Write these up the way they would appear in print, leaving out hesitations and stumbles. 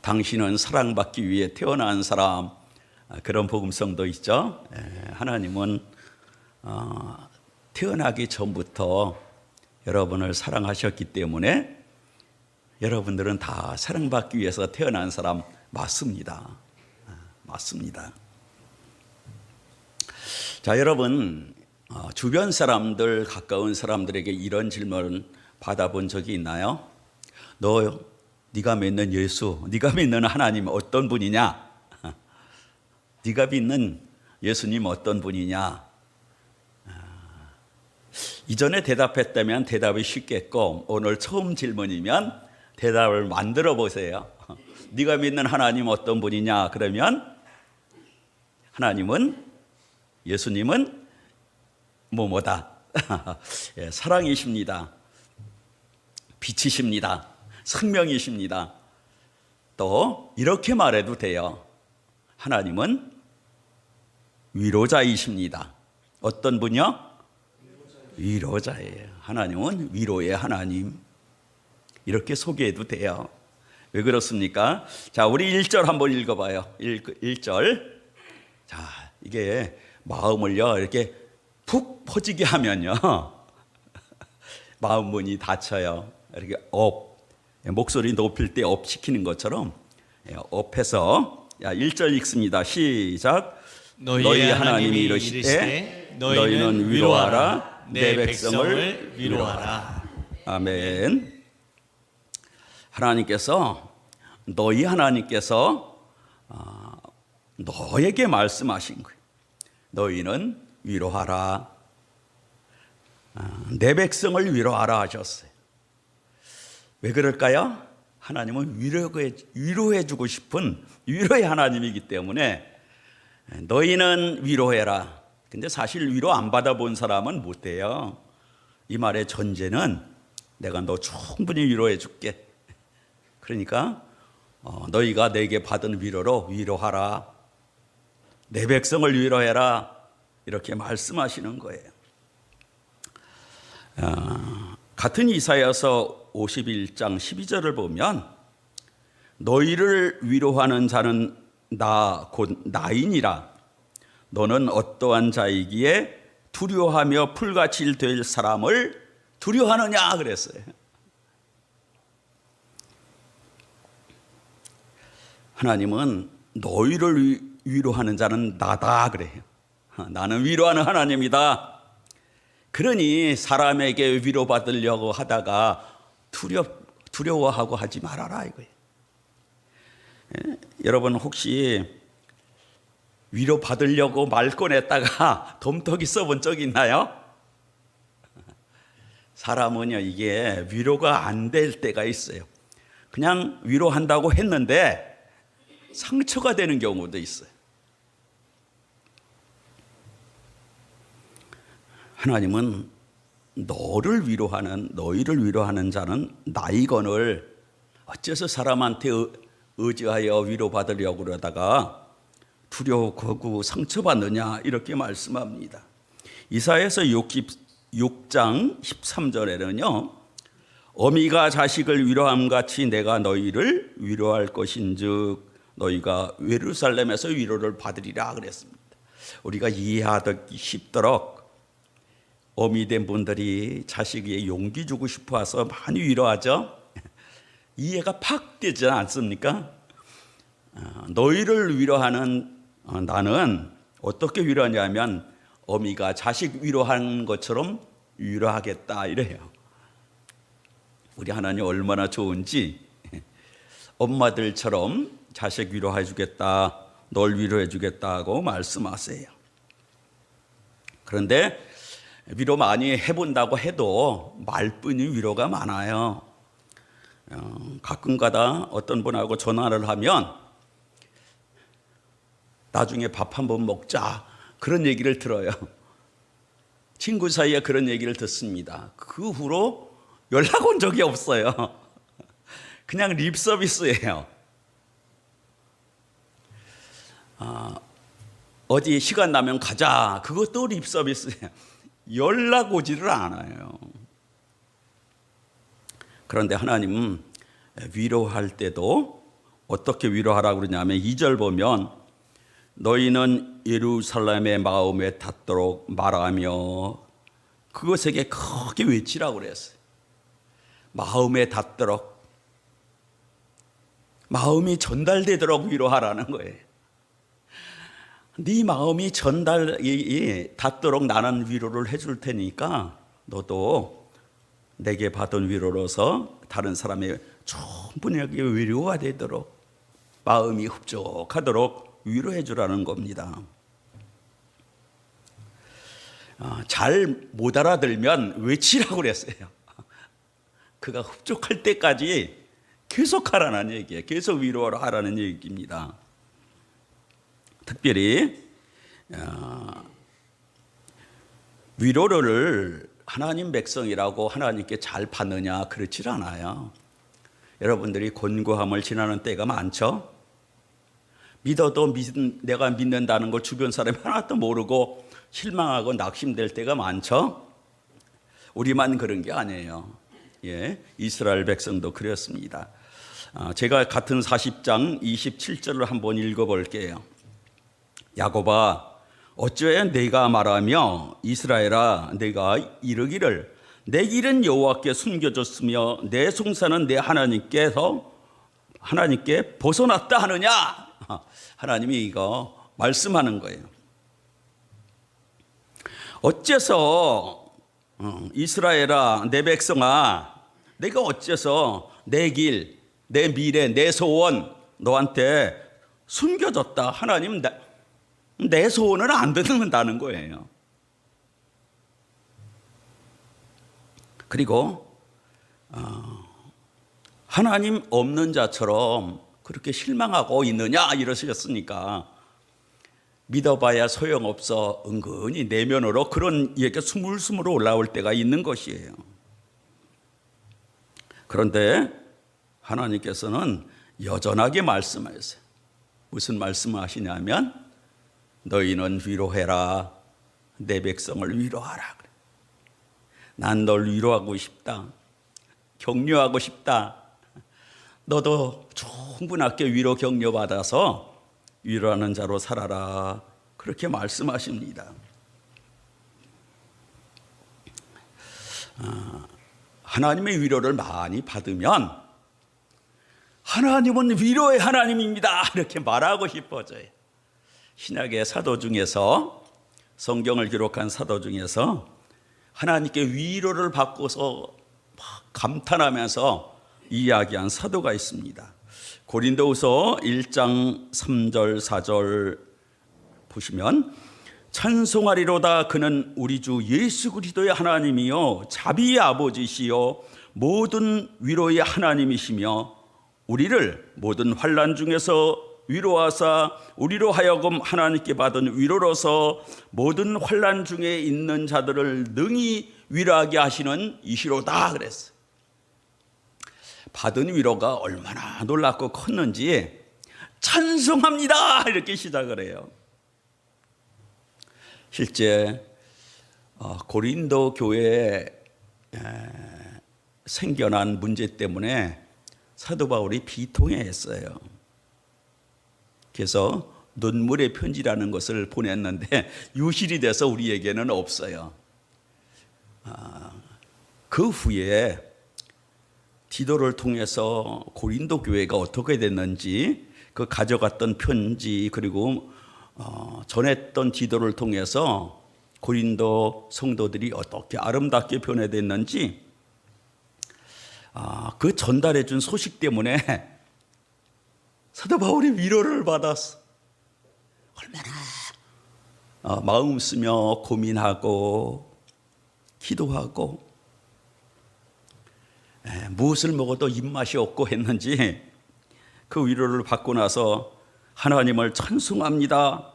당신은 사랑받기 위해 태어난 사람, 그런 복음성도 있죠. 하나님은 태어나기 전부터 여러분을 사랑하셨기 때문에 여러분들은 다 사랑받기 위해서 태어난 사람 맞습니다. 맞습니다. 자, 여러분, 주변 사람들, 가까운 사람들에게 이런 질문을 받아본 적이 있나요? 네가 믿는 예수, 네가 믿는 하나님 어떤 분이냐? 네가 믿는 예수님 어떤 분이냐? 이전에 대답했다면 대답이 쉽겠고, 오늘 처음 질문이면 대답을 만들어 보세요. 네가 믿는 하나님 어떤 분이냐? 그러면 하나님은, 예수님은 뭐뭐다. 예, 사랑이십니다. 빛이십니다. 생명이십니다. 또 이렇게 말해도 돼요. 하나님은 위로자이십니다. 어떤 분이요? 위로자예요. 하나님은 위로의 하나님. 이렇게 소개해도 돼요. 왜 그렇습니까? 자, 우리 1절 한번 읽어봐요. 1절. 자, 이게 마음을요, 이렇게 푹 퍼지게 하면요, 마음 문이 닫혀요. 이렇게 목소리 높일 때 업 시키는 것처럼 업해서, 1절 읽습니다. 시작. 너희 하나님이 이르시되 너희는 위로하라, 내 백성을 위로하라. 아멘. 너희 하나님께서 너에게 말씀하신 거예요. 너희는 위로하라, 내 백성을 위로하라 하셨어요. 왜 그럴까요? 하나님은 위로해 주고 싶은 위로의 하나님이기 때문에 너희는 위로해라. 근데 사실 위로 안 받아본 사람은 못해요. 이 말의 전제는 내가 너 충분히 위로해 줄게. 그러니까 너희가 내게 받은 위로로 위로하라, 내 백성을 위로해라, 이렇게 말씀하시는 거예요. 같은 이사야서 51장 12절을 보면 너희를 위로하는 자는 곧 나이니라. 너는 어떠한 자이기에 두려워하며 풀같이 될 사람을 두려워하느냐 그랬어요. 하나님은 너희를 위로하는 자는 나다 그래요. 나는 위로하는 하나님이다. 그러니 사람에게 위로받으려고 하다가 두려워하고 하지 말아라 이거예요. 여러분 혹시 위로받으려고 말 꺼냈다가 덤터기 써본 적 있나요? 사람은요, 이게 위로가 안 될 때가 있어요. 그냥 위로한다고 했는데 상처가 되는 경우도 있어요. 하나님은 너희를 위로하는 자는 나이거늘 어째서 사람한테 의지하여 위로받으려고 그러다가 두려워하고 상처받느냐 이렇게 말씀합니다. 이사야서 66장 13절에는요, 어미가 자식을 위로함같이 내가 너희를 위로할 것인즉 너희가 예루살렘에서 위로를 받으리라 그랬습니다. 우리가 이해하기 쉽도록 어미된 분들이 자식에게 용기 주고 싶어서 많이 위로하죠. 이해가 팍 되지 않습니까? 너희를 위로하는 나는 어떻게 위로하냐면 어미가 자식 위로하는 것처럼 위로하겠다 이래요. 우리 하나님 얼마나 좋은지, 엄마들처럼 자식 위로해 주겠다, 널 위로해 주겠다고 말씀하세요. 그런데 위로 많이 해본다고 해도 말뿐이 위로가 많아요. 가끔가다 어떤 분하고 전화를 하면 나중에 밥 한번 먹자 그런 얘기를 들어요. 친구 사이에 그런 얘기를 듣습니다. 그 후로 연락 온 적이 없어요. 그냥 립 서비스예요. 어디 시간 나면 가자, 그것도 립 서비스예요. 연락 오지를 않아요. 그런데 하나님은 위로할 때도 어떻게 위로하라고 그러냐면 2절 보면 너희는 예루살렘의 마음에 닿도록 말하며 그것에게 크게 외치라고 그랬어요. 마음에 닿도록, 마음이 전달되도록 위로하라는 거예요. 네 마음이 닿도록 나는 위로를 해줄 테니까 너도 내게 받은 위로로서 다른 사람의 충분하게 위로가 되도록 마음이 흡족하도록 위로해 주라는 겁니다. 잘 못 알아들면 외치라고 그랬어요. 그가 흡족할 때까지 계속 하라는 얘기예요. 계속 위로하라는 얘기입니다. 특별히 위로를 하나님 백성이라고 하나님께 잘 받느냐 그렇지 않아요. 여러분들이 곤고함을 지나는 때가 많죠. 믿어도 내가 믿는다는 걸 주변 사람이 하나도 모르고 실망하고 낙심될 때가 많죠. 우리만 그런 게 아니에요. 예, 이스라엘 백성도 그랬습니다. 제가 같은 40장 27절을 한번 읽어볼게요. 야곱아 어찌하여 내가 말하며 이스라엘아 내가 이르기를 내 길은 여호와께 숨겨졌으며 내 송사는 내 하나님께 벗어났다 하느냐. 하나님이 이거 말씀하는 거예요. 어째서 이스라엘아 내 백성아 내가 어째서 내 길, 내 미래, 내 소원 너한테 숨겨졌다. 하나님 내 소원을 안 듣는다는 거예요. 그리고 하나님 없는 자처럼 그렇게 실망하고 있느냐 이러셨으니까 믿어봐야 소용없어 은근히 내면으로 그런 얘기가 스물스물 올라올 때가 있는 것이에요. 그런데 하나님께서는 여전하게 말씀하셨어요. 무슨 말씀을 하시냐면 너희는 위로해라. 내 백성을 위로하라. 난 널 위로하고 싶다. 격려하고 싶다. 너도 충분하게 위로 격려받아서 위로하는 자로 살아라. 그렇게 말씀하십니다. 하나님의 위로를 많이 받으면 하나님은 위로의 하나님입니다. 이렇게 말하고 싶어져요. 신약의 사도 중에서 성경을 기록한 사도 중에서 하나님께 위로를 받고서 감탄하면서 이야기한 사도가 있습니다. 고린도후서 1장 3절 4절 보시면 찬송하리로다 그는 우리 주 예수 그리스도의 하나님이요 자비의 아버지시요 모든 위로의 하나님이시며 우리를 모든 환난 중에서 위로하사 우리로 하여금 하나님께 받은 위로로서 모든 환난 중에 있는 자들을 능히 위로하게 하시는 이시로다 그랬어요. 받은 위로가 얼마나 놀랍고 컸는지 찬송합니다 이렇게 시작을 해요. 실제 고린도 교회에 생겨난 문제 때문에 사도 바울이 비통해했어요. 그래서 눈물의 편지라는 것을 보냈는데 유실이 돼서 우리에게는 없어요. 그 후에 디도를 통해서 고린도 교회가 어떻게 됐는지 그 가져갔던 편지 그리고 전했던 디도를 통해서 고린도 성도들이 어떻게 아름답게 변해됐는지 그 전달해 준 소식 때문에 사도 바울이 위로를 받았어. 얼마나 마음 쓰며 고민하고 기도하고 무엇을 먹어도 입맛이 없고 했는지 그 위로를 받고 나서 하나님을 찬송합니다.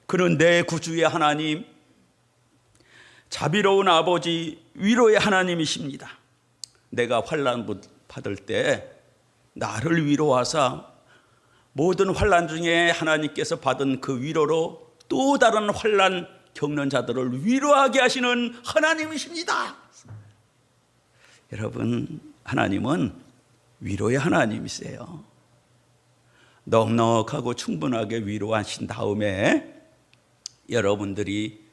그는 내 구주의 하나님, 자비로운 아버지, 위로의 하나님이십니다. 내가 환난 받을 때 나를 위로하사 모든 환난 중에 하나님께서 받은 그 위로로 또 다른 환난 겪는 자들을 위로하게 하시는 하나님이십니다. 여러분, 하나님은 위로의 하나님이세요. 넉넉하고 충분하게 위로하신 다음에 여러분들이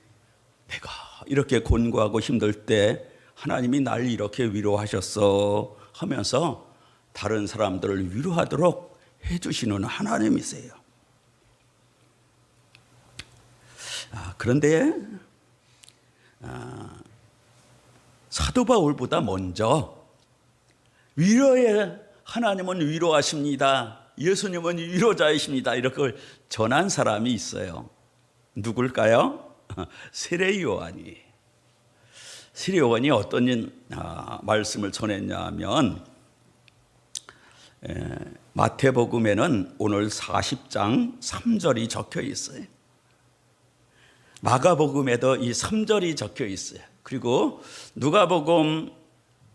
내가 이렇게 곤고하고 힘들 때 하나님이 날 이렇게 위로하셨어 하면서 다른 사람들을 위로하도록 해주시는 하나님이세요. 그런데 사도 바울보다 먼저 위로의 하나님은 위로하십니다. 예수님은 위로자이십니다. 이렇게 전한 사람이 있어요. 누굴까요? 세례 요한이. 세례 요한이 어떤 말씀을 전했냐 하면 마태복음에는 오늘 40장 3절이 적혀 있어요. 마가복음에도 이 3절이 적혀 있어요. 그리고 누가복음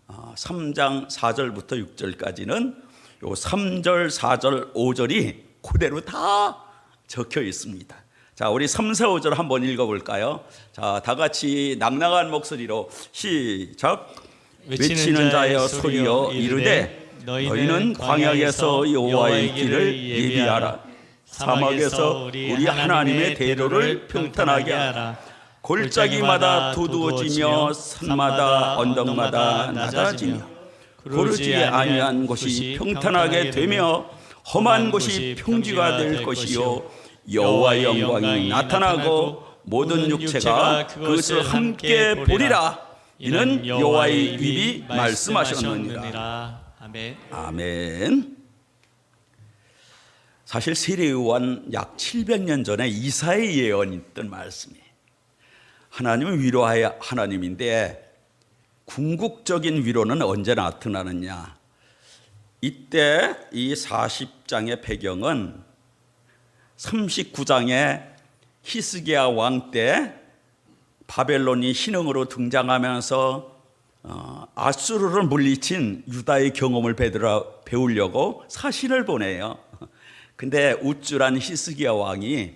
3장 4절부터 6절까지는 요 3절, 4절, 5절이 그대로 다 적혀 있습니다. 자, 우리 3, 4, 5절 한번 읽어볼까요? 자, 다 같이 낭낭한 목소리로 시작. 외치는 자여 소리여 이르되 너희는 광야에서 여호와의 길을 예비하라. 사막에서 우리 하나님의 대로를 평탄하게 하라. 골짜기마다 두두어지며 산마다 언덕마다 낮아지며 고르지 아니한 곳이 평탄하게 되며 험한 곳이 평지가 될 것이요 여호와의 영광이 나타나고 모든 육체가 그것을 함께 보리라. 이는 여호와의 입이 말씀하셨느니라. 아멘. 사실 세례 요한 약 700년 전에 이사의 예언이 있던 말씀이에요. 하나님은 위로의 하나님인데 궁극적인 위로는 언제 나타나느냐? 이때 이 40장의 배경은 39장의 히스기야 왕 때 바벨론이 신흥으로 등장하면서 아수르를 물리친 유다의 경험을 배우려고 사신을 보내요. 근데 우쭐한 히스기야 왕이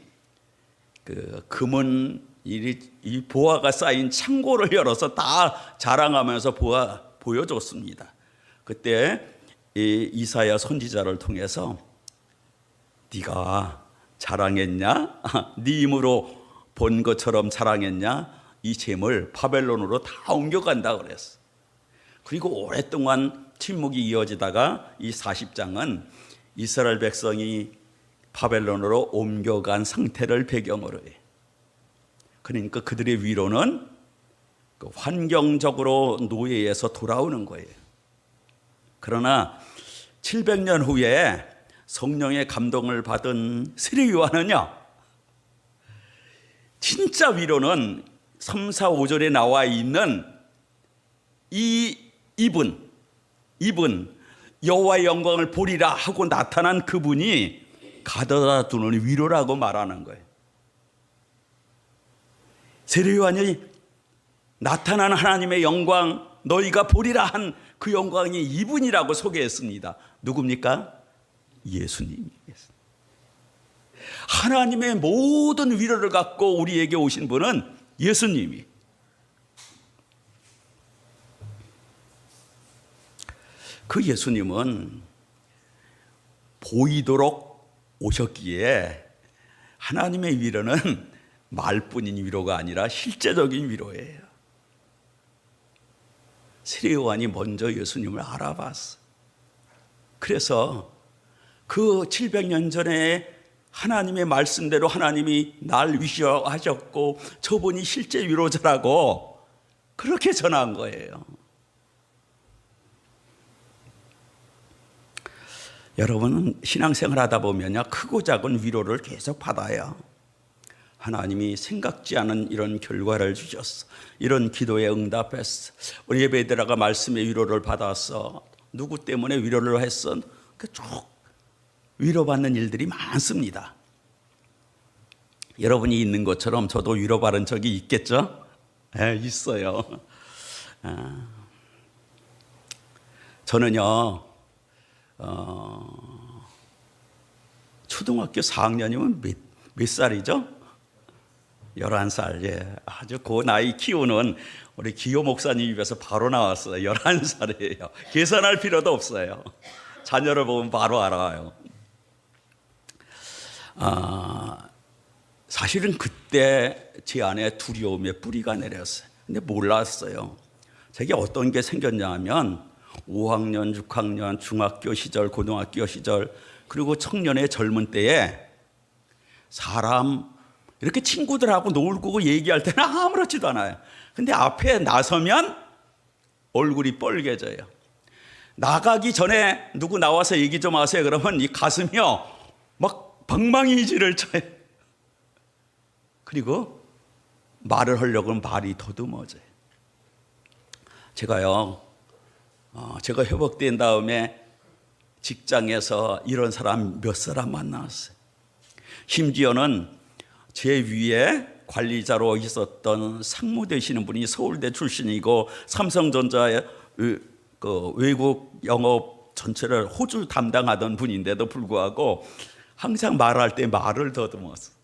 그 금은 이 보화가 쌓인 창고를 열어서 다 자랑하면서 보여줬습니다. 그때 이 이사야 선지자를 통해서 네가 자랑했냐? 네 힘으로 본 것처럼 자랑했냐? 이 재물 바벨론으로 다 옮겨간다 그랬어. 그리고 오랫동안 침묵이 이어지다가 이 40장은 이스라엘 백성이 바벨론으로 옮겨간 상태를 배경으로 해. 그러니까 그들의 위로는 환경적으로 노예에서 돌아오는 거예요. 그러나 700년 후에 성령의 감동을 받은 세례 요한은요, 진짜 위로는 3, 4, 5절에 나와 있는 이분 여호와의 영광을 보리라 하고 나타난 그분이 가져다 두는 위로라고 말하는 거예요. 세례 요한이 나타난 하나님의 영광 너희가 보리라 한 그 영광이 이분이라고 소개했습니다. 누굽니까? 예수님이겠습니다. 하나님의 모든 위로를 갖고 우리에게 오신 분은 예수님이. 그 예수님은 보이도록 오셨기에 하나님의 위로는 말뿐인 위로가 아니라 실제적인 위로예요. 세례 요한이 먼저 예수님을 알아봤어. 그래서 그 700년 전에 하나님의 말씀대로 하나님이 날 위로하셨고 저분이 실제 위로자라고 그렇게 전한 거예요. 여러분은 신앙생활 하다 보면요, 크고 작은 위로를 계속 받아요. 하나님이 생각지 않은 이런 결과를 주셨어. 이런 기도에 응답했어. 우리 예배드라가 말씀의 위로를 받았어. 누구 때문에 위로를 했어? 쭉 위로받는 일들이 많습니다. 여러분이 있는 것처럼 저도 위로받은 적이 있겠죠? 네, 있어요. 저는요, 초등학교 4학년이면 몇 살이죠? 11살. 예. 아주 그 나이 키우는 우리 기호 목사님 입에서 바로 나왔어요. 11살이에요. 계산할 필요도 없어요. 자녀를 보면 바로 알아요. 사실은 그때 제 안에 두려움의 뿌리가 내렸어요. 근데 몰랐어요. 제게 어떤 게 생겼냐 하면 5학년, 6학년, 중학교 시절, 고등학교 시절, 그리고 청년의 젊은 때에 사람 이렇게 친구들하고 놀고 얘기할 때는 아무렇지도 않아요. 근데 앞에 나서면 얼굴이 뻘개져요. 나가기 전에 누구 나와서 얘기 좀 하세요. 그러면 이 가슴이요 막 방망이질을 쳐요. 그리고 말을 하려고 하면 말이 더듬어져요. 제가 회복된 다음에 직장에서 이런 사람 몇 사람 만났어요. 심지어는 제 위에 관리자로 있었던 상무 되시는 분이 서울대 출신이고 삼성전자의 외국 영업 전체를 호주 담당하던 분인데도 불구하고 항상 말할 때 말을 더듬었어요.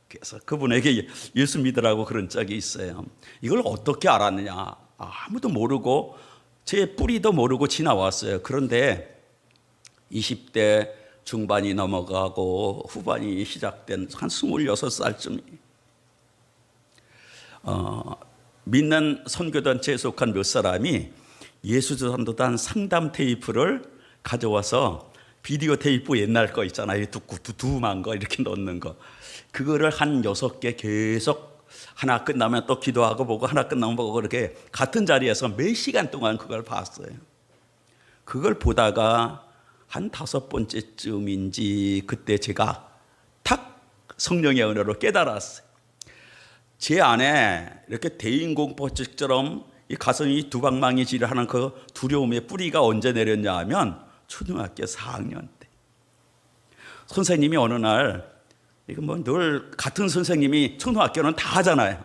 그래서 그분에게 예수 믿으라고 그런 적이 있어요. 이걸 어떻게 알았느냐? 아무도 모르고 제 뿌리도 모르고 지나왔어요. 그런데 20대 중반이 넘어가고 후반이 시작된 한 26살쯤 믿는 선교단체에 속한 몇 사람이 예수전도단 상담 테이프를 가져와서 비디오 테이프 옛날 거 있잖아요. 두툼한 거 이렇게 넣는 거. 그거를 한 6개 계속 하나 끝나면 또 기도하고 보고 하나 끝나면 보고 그렇게 같은 자리에서 몇 시간 동안 그걸 봤어요. 그걸 보다가 한 5번째쯤인지 그때 제가 탁 성령의 은혜로 깨달았어요. 제 안에 이렇게 대인공포증처럼 이 가슴이 두방망이질을 하는 그 두려움의 뿌리가 언제 내렸냐 하면 초등학교 4학년 때 선생님이 어느 날 이거 뭐 늘 같은 선생님이 초등학교는 다 하잖아요.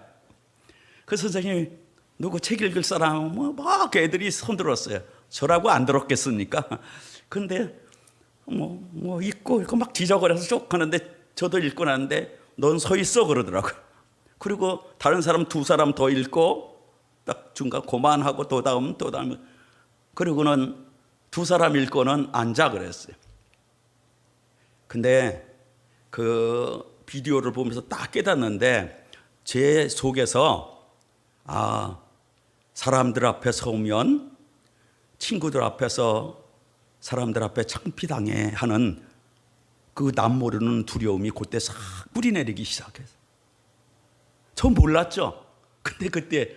그 선생님이 누구 책 읽을 사람 막 애들이 손들었어요. 저라고 안 들었겠습니까? 근데 뭐 읽고 막 지저거려서 쭉 하는데 저도 읽고 나는데 넌 서 있어 그러더라고요. 그리고 다른 사람 2사람 더 읽고 딱 중간 고만하고 또 다음 그리고는 2사람 읽고는 앉아 그랬어요. 근데 그 비디오를 보면서 딱 깨닫는데 제 속에서 사람들 앞에 서면 친구들 앞에서 사람들 앞에 창피당해 하는 그 남 모르는 두려움이 그때 싹 뿌리내리기 시작했어요. 전 몰랐죠. 근데 그때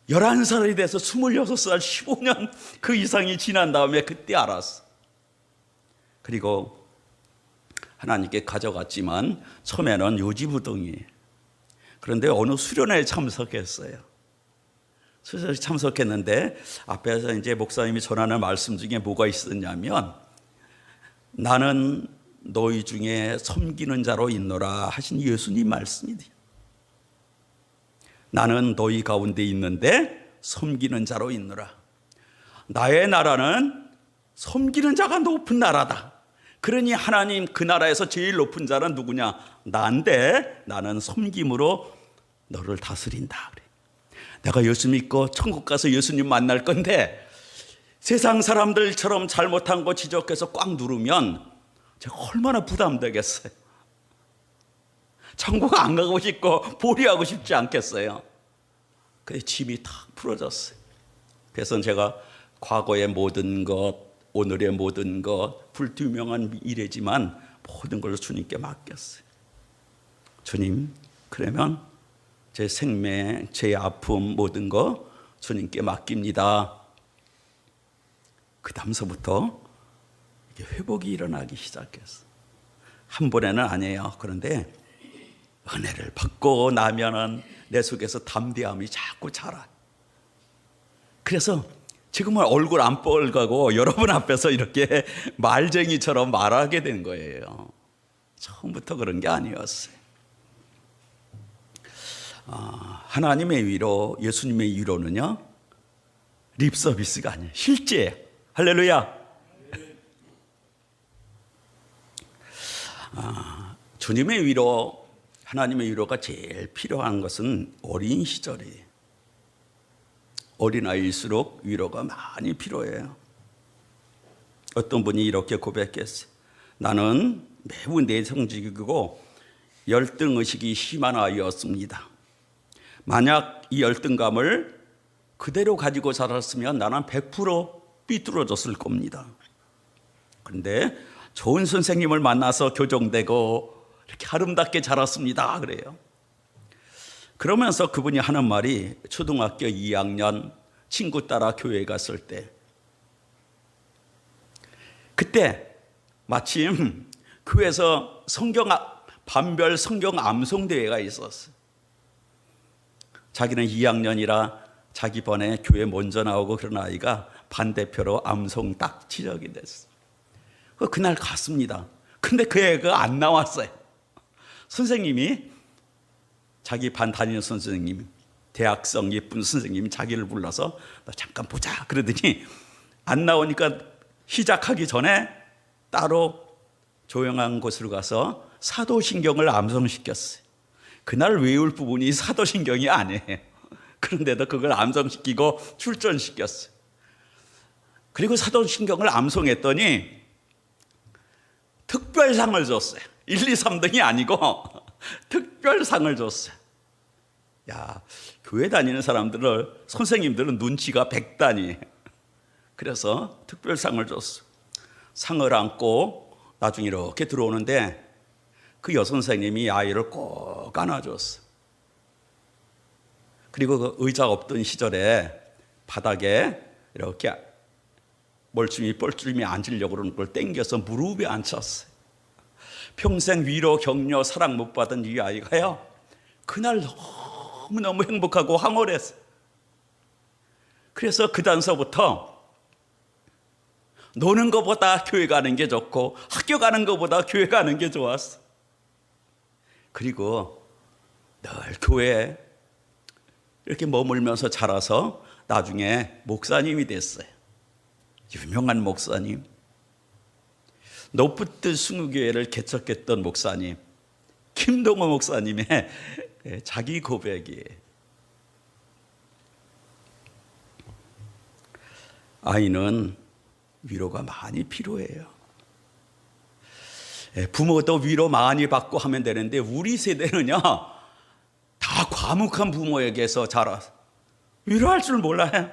11살이 돼서 26살, 15년 그 이상이 지난 다음에 그때 알았어. 그리고 하나님께 가져갔지만 처음에는 요지부동이에요. 그런데 어느 수련회에 참석했어요. 수련회에 참석했는데 앞에서 이제 목사님이 전하는 말씀 중에 뭐가 있었냐면 나는 너희 중에 섬기는 자로 있노라 하신 예수님 말씀이에요. 나는 너희 가운데 있는데 섬기는 자로 있노라. 나의 나라는 섬기는 자가 높은 나라다. 그러니 하나님 그 나라에서 제일 높은 자는 누구냐? 나인데 나는 섬김으로 너를 다스린다. 그래. 내가 예수 믿고 천국 가서 예수님 만날 건데 세상 사람들처럼 잘못한 거 지적해서 꽉 누르면 제가 얼마나 부담되겠어요. 천국 안 가고 싶고 보리하고 싶지 않겠어요. 그래서 짐이 탁 풀어졌어요. 그래서 제가 과거의 모든 것, 오늘의 모든 것, 불투명한 미래지만 모든 걸 주님께 맡겼어요. 주님, 그러면 제 생명, 제 아픔 모든 거 주님께 맡깁니다. 그 다음서부터 회복이 일어나기 시작했어요. 한 번에는 아니에요. 그런데 은혜를 받고 나면은 내 속에서 담대함이 자꾸 자라요. 그래서 지금은 얼굴 안 뻘가고 여러분 앞에서 이렇게 말쟁이처럼 말하게 된 거예요. 처음부터 그런 게 아니었어요. 하나님의 위로, 예수님의 위로는요 립 서비스가 아니에요. 실제예요. 할렐루야. 주님의 위로, 하나님의 위로가 제일 필요한 것은 어린 시절이에요. 어린아이일수록 위로가 많이 필요해요. 어떤 분이 이렇게 고백했어요. 나는 매우 내성적이고 열등의식이 심한 아이였습니다. 만약 이 열등감을 그대로 가지고 자랐으면 나는 100% 삐뚤어졌을 겁니다. 그런데 좋은 선생님을 만나서 교정되고 이렇게 아름답게 자랐습니다. 그래요. 그러면서 그분이 하는 말이 초등학교 2학년 친구 따라 교회에 갔을 때, 그때 마침 교회에서 반별 성경 암송 대회가 있었어요. 자기는 2학년이라 자기 번에 교회 먼저 나오고 그런 아이가 반대표로 암송 딱 지적이 됐어요. 그날 갔습니다. 근데 그 애가 안 나왔어요. 선생님이, 자기 반 담임 선생님, 대학생 예쁜 선생님이 자기를 불러서 너 잠깐 보자 그러더니 안 나오니까 시작하기 전에 따로 조용한 곳으로 가서 사도신경을 암송시켰어요. 그날 외울 부분이 사도신경이 아니에요. 그런데도 그걸 암송시키고 출전시켰어요. 그리고 사도신경을 암송했더니 특별상을 줬어요. 1, 2, 3등이 아니고 특별상을 줬어요. 야, 교회 다니는 사람들을, 선생님들은 눈치가 100단이에요. 그래서 특별상을 줬어. 상을 안고 나중에 이렇게 들어오는데 그 여선생님이 아이를 꼭 안아줬어. 그리고 그 의자 없던 시절에 바닥에 이렇게 멀쩡히 앉으려고 그러는 걸 땡겨서 무릎에 앉혔어요. 평생 위로, 격려, 사랑 못 받은 이 아이가요, 그날 너무너무 행복하고 황홀했어요. 그래서 그 단서부터 노는 것보다 교회 가는 게 좋고 학교 가는 것보다 교회 가는 게 좋았어. 그리고 늘 교회에 이렇게 머물면서 자라서 나중에 목사님이 됐어요. 유명한 목사님, 노프트 승우교회를 개척했던 목사님, 김동호 목사님의 자기 고백이에요. 아이는 위로가 많이 필요해요. 부모도 위로 많이 받고 하면 되는데 우리 세대는요, 다 과묵한 부모에게서 자라서 위로할 줄 몰라요.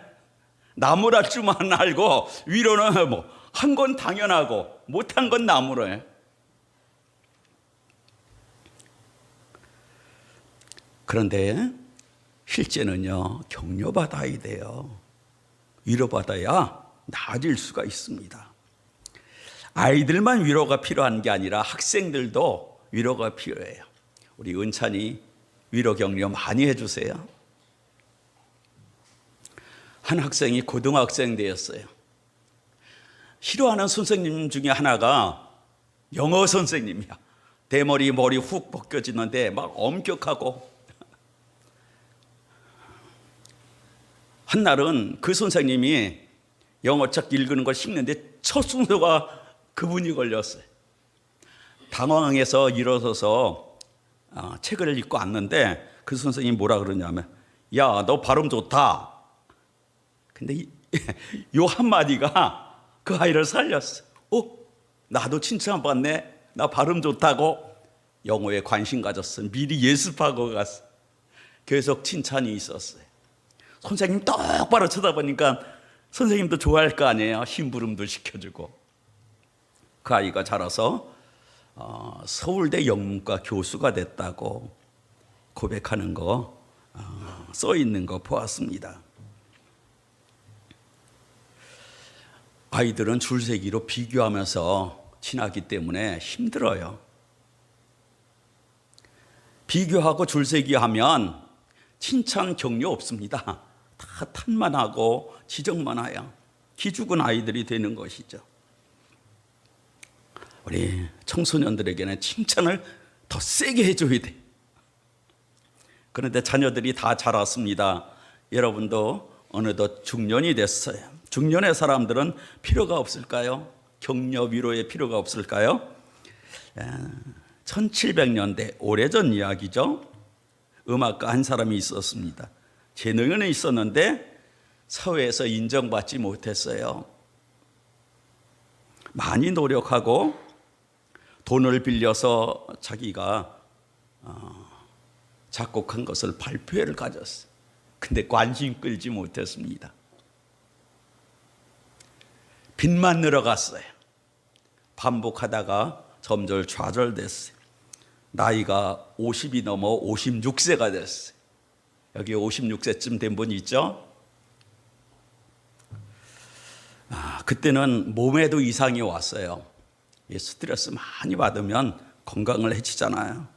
나무랄 줄만 알고 위로는 뭐 한 건 당연하고 못한 건 나무래요. 그런데 실제는요, 격려받아야 돼요. 위로받아야 나아질 수가 있습니다. 아이들만 위로가 필요한 게 아니라 학생들도 위로가 필요해요. 우리 은찬이 위로 격려 많이 해주세요. 한 학생이 고등학생 되었어요. 싫어하는 선생님 중에 하나가 영어 선생님이야. 대머리 머리 훅 벗겨지는데 막 엄격하고. 한날은 그 선생님이 영어책 읽는 걸 읽는데 첫 순서가 그분이 걸렸어요. 당황해서 일어서서 책을 읽고 왔는데 그 선생님이 뭐라 그러냐면, 야, 너 발음 좋다. 근데 요 한마디가 그 아이를 살렸어. 나도 칭찬받네. 나 발음 좋다고. 영어에 관심 가졌어. 미리 예습하고 갔어. 계속 칭찬이 있었어요. 선생님 똑바로 쳐다보니까 선생님도 좋아할 거 아니에요. 심부름도 시켜주고. 그 아이가 자라서 서울대 영문과 교수가 됐다고 고백하는 거 써 있는 거 보았습니다. 아이들은 줄세기로 비교하면서 지나기 때문에 힘들어요. 비교하고 줄세기하면 칭찬 격려 없습니다. 다 탓만 하고 지적만 해요. 기죽은 아이들이 되는 것이죠. 우리 청소년들에게는 칭찬을 더 세게 해줘야 돼. 그런데 자녀들이 다 자랐습니다. 여러분도 어느덧 중년이 됐어요. 중년의 사람들은 필요가 없을까요? 격려 위로의 필요가 없을까요? 1700년대 오래전 이야기죠. 음악가 한 사람이 있었습니다. 재능은 있었는데 사회에서 인정받지 못했어요. 많이 노력하고 돈을 빌려서 자기가 작곡한 것을 발표회를 가졌어요. 근데 관심 끌지 못했습니다. 빚만 늘어갔어요. 반복하다가 점점 좌절됐어요. 나이가 50이 넘어 56세가 됐어요. 여기 56세쯤 된 분 있죠? 그때는 몸에도 이상이 왔어요. 스트레스 많이 받으면 건강을 해치잖아요.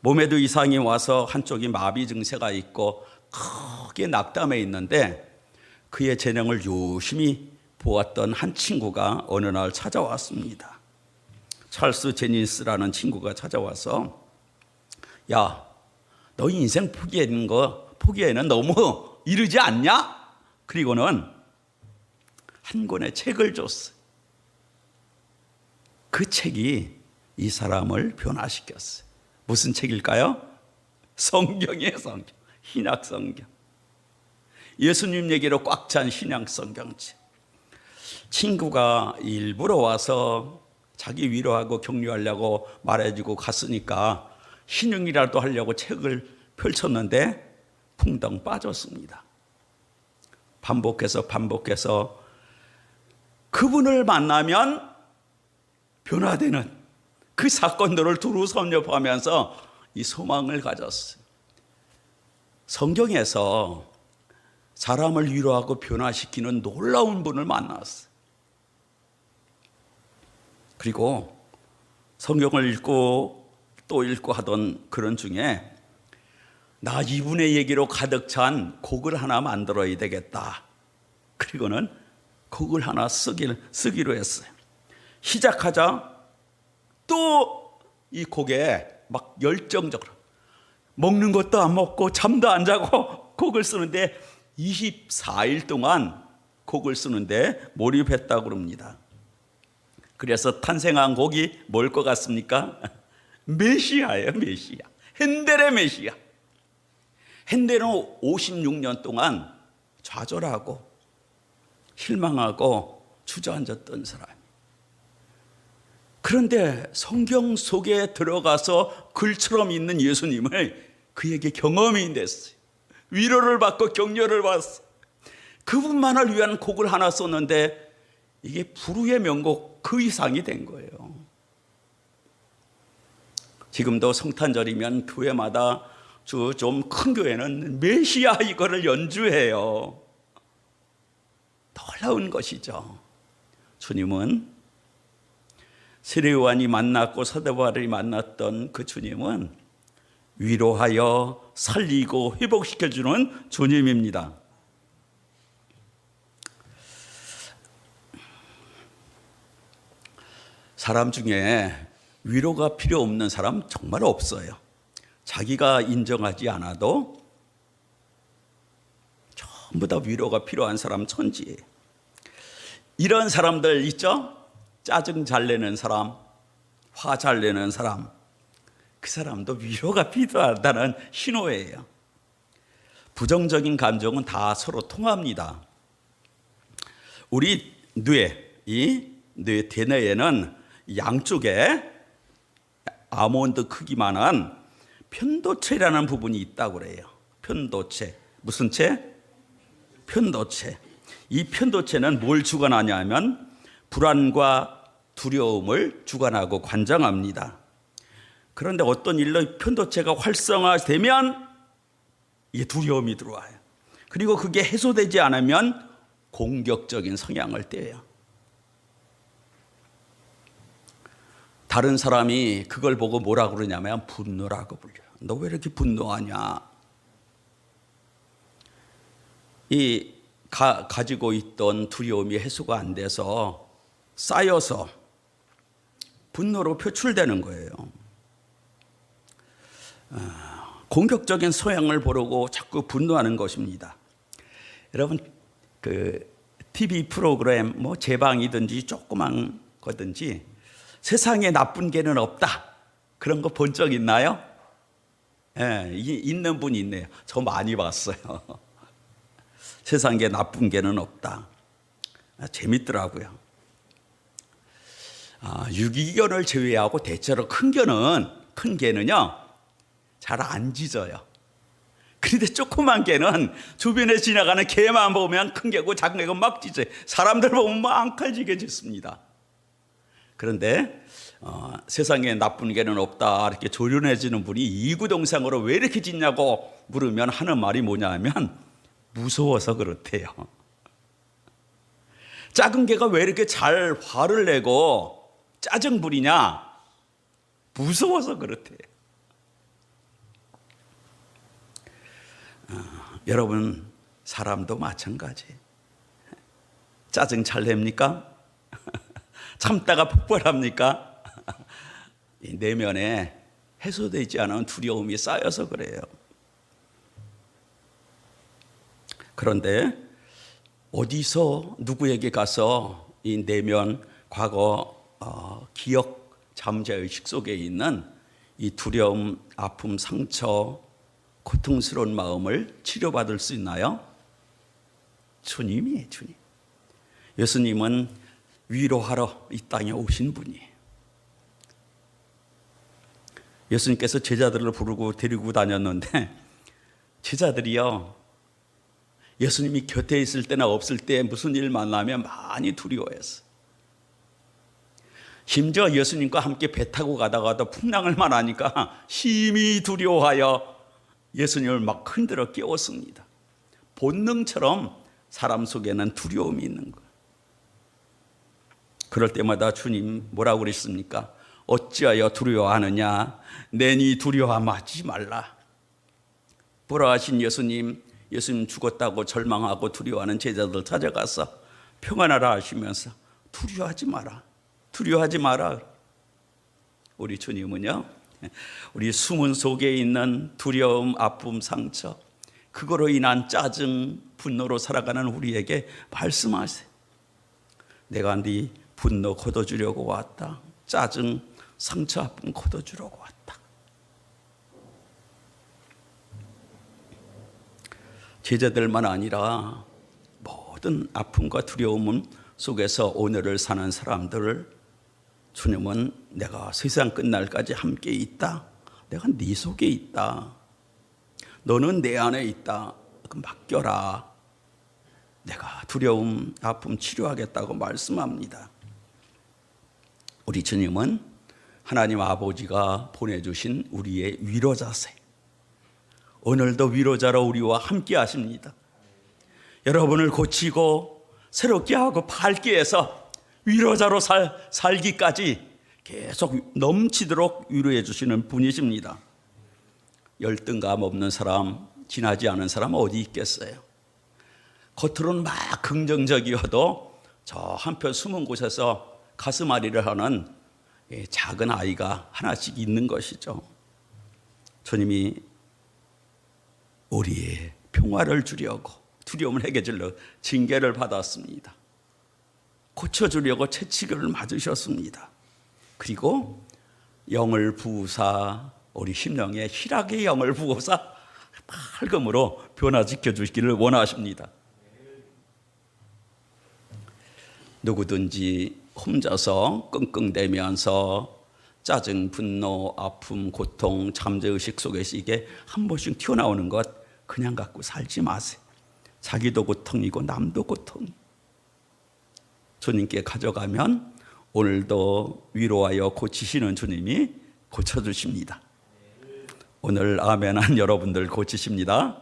몸에도 이상이 와서 한쪽이 마비 증세가 있고 크게 낙담해 있는데 그의 재능을 유심히 보았던 한 친구가 어느 날 찾아왔습니다. 찰스 제니스라는 친구가 찾아와서 야, 너 인생 포기에는 너무 이르지 않냐? 그리고는 한 권의 책을 줬어요. 그 책이 이 사람을 변화시켰어요. 무슨 책일까요? 성경이에요, 성경. 신약 성경. 예수님 얘기로 꽉 찬 신약 성경책. 친구가 일부러 와서 자기 위로하고 격려하려고 말해주고 갔으니까 신용이라도 하려고 책을 펼쳤는데 풍덩 빠졌습니다. 반복해서 그분을 만나면 변화되는 그 사건들을 두루 섭렵하면서 이 소망을 가졌어요. 성경에서 사람을 위로하고 변화시키는 놀라운 분을 만났어요. 그리고 성경을 읽고 또 읽고 하던 그런 중에 나 이분의 얘기로 가득 찬 곡을 하나 만들어야 되겠다. 그리고는 곡을 하나 쓰기로 했어요. 시작하자 또 이 곡에 막 열정적으로 먹는 것도 안 먹고 잠도 안 자고 곡을 쓰는데 24일 동안 곡을 쓰는데 몰입했다고 그럽니다. 그래서 탄생한 곡이 뭘 것 같습니까? 메시아예요, 메시아. 핸델의 메시아. 핸델은 56년 동안 좌절하고 실망하고 주저앉았던 사람. 그런데 성경 속에 들어가서 글처럼 있는 예수님을 그에게 경험이 됐어요. 위로를 받고 격려를 받았어요. 그분만을 위한 곡을 하나 썼는데 이게 불후의 명곡 그 이상이 된 거예요. 지금도 성탄절이면 교회마다 좀 큰 교회는 메시아 이거를 연주해요. 놀라운 것이죠. 주님은 세례 요한이 만났고 사도 바울이 만났던 그 주님은 위로하여 살리고 회복시켜주는 주님입니다. 사람 중에 위로가 필요 없는 사람 정말 없어요. 자기가 인정하지 않아도 전부 다 위로가 필요한 사람 천지예요. 이런 사람들 있죠? 짜증 잘 내는 사람, 화 잘 내는 사람, 그 사람도 위로가 필요하다는 신호예요. 부정적인 감정은 다 서로 통합니다. 우리 이 뇌 대뇌에는 양쪽에 아몬드 크기만한 편도체라는 부분이 있다고 그래요. 편도체. 무슨 체? 편도체. 이 편도체는 뭘 주관하냐면 불안과 두려움을 주관하고 관장합니다. 그런데 어떤 일로 편도체가 활성화되면 이게 두려움이 들어와요. 그리고 그게 해소되지 않으면 공격적인 성향을 띠어요. 다른 사람이 그걸 보고 뭐라고 그러냐면 분노라고 불려요. 너 왜 이렇게 분노하냐? 이 가지고 있던 두려움이 해소가 안 돼서 쌓여서 분노로 표출되는 거예요. 공격적인 소양을 보려고 자꾸 분노하는 것입니다. 여러분 그 TV 프로그램 뭐 제방이든지 조그만 거든지 세상에 나쁜 개는 없다 그런 거 본 적 있나요? 예, 있는 분이 있네요. 저 많이 봤어요. 세상에 나쁜 개는 없다. 재밌더라고요. 유기견을 제외하고 대체로 큰 개는요 잘 안 짖어요. 그런데 조그만 개는 주변에 지나가는 개만 보면 큰 개고 작은 개고 막 짖어요. 사람들 보면 막 앙칼지게 짖습니다. 그런데 세상에 나쁜 개는 없다 이렇게 조련해지는 분이 이구동성으로 왜 이렇게 짖냐고 물으면 하는 말이 뭐냐면 무서워서 그렇대요. 작은 개가 왜 이렇게 잘 화를 내고 짜증 부리냐? 무서워서 그렇대요. 여러분 사람도 마찬가지. 짜증 잘 냅니까? 참다가 폭발합니까? 내면에 해소되지 않은 두려움이 쌓여서 그래요. 그런데 어디서 누구에게 가서 이 내면 과거 기억 잠재의식 속에 있는 이 두려움, 아픔, 상처, 고통스러운 마음을 치료받을 수 있나요? 주님이에요, 주님. 예수님은 위로하러 이 땅에 오신 분이에요. 예수님께서 제자들을 부르고 데리고 다녔는데 제자들이요 예수님이 곁에 있을 때나 없을 때 무슨 일 만나면 많이 두려워했어요. 심지어 예수님과 함께 배 타고 가다가도 풍랑을 만나니까 심히 두려워하여 예수님을 막 흔들어 깨웠습니다. 본능처럼 사람 속에는 두려움이 있는 거예요. 그럴 때마다 주님 뭐라고 그랬습니까? 어찌하여 두려워하느냐? 내니 두려워하지 말라. 부활하신 예수님 죽었다고 절망하고 두려워하는 제자들 찾아가서 평안하라 하시면서 두려워하지 마라. 두려워하지 마라. 우리 주님은요 우리 숨은 속에 있는 두려움, 아픔, 상처 그거로 인한 짜증, 분노로 살아가는 우리에게 말씀하세요. 내가 네 분노 걷어주려고 왔다. 짜증, 상처, 아픔 걷어주려고 왔다. 제자들만 아니라 모든 아픔과 두려움 속에서 오늘을 사는 사람들을 주님은 내가 세상 끝날까지 함께 있다. 내가 네 속에 있다. 너는 내 안에 있다. 맡겨라. 내가 두려움, 아픔 치료하겠다고 말씀합니다. 우리 주님은 하나님 아버지가 보내주신 우리의 위로자세. 오늘도 위로자로 우리와 함께 하십니다. 여러분을 고치고 새롭게 하고 밝게 해서 위로자로 살기까지 계속 넘치도록 위로해 주시는 분이십니다. 열등감 없는 사람, 지나지 않은 사람 어디 있겠어요? 겉으로는 막 긍정적이어도 저 한편 숨은 곳에서 가슴앓이를 하는 작은 아이가 하나씩 있는 것이죠. 주님이 우리의 평화를 주려고 두려움을 해결하려고 징계를 받았습니다. 고쳐주려고 채찍을 맞으셨습니다. 그리고 영을 부으사 우리 심령에 희락의 영을 부어사 밝음으로 변화시켜 주시기를 원하십니다. 누구든지 혼자서 끙끙대면서 짜증, 분노, 아픔, 고통, 잠재의식 속에서 이게 한 번씩 튀어나오는 것 그냥 갖고 살지 마세요. 자기도 고통이고 남도 고통. 주님께 가져가면 오늘도 위로하여 고치시는 주님이 고쳐주십니다. 오늘 아멘한 여러분들 고치십니다.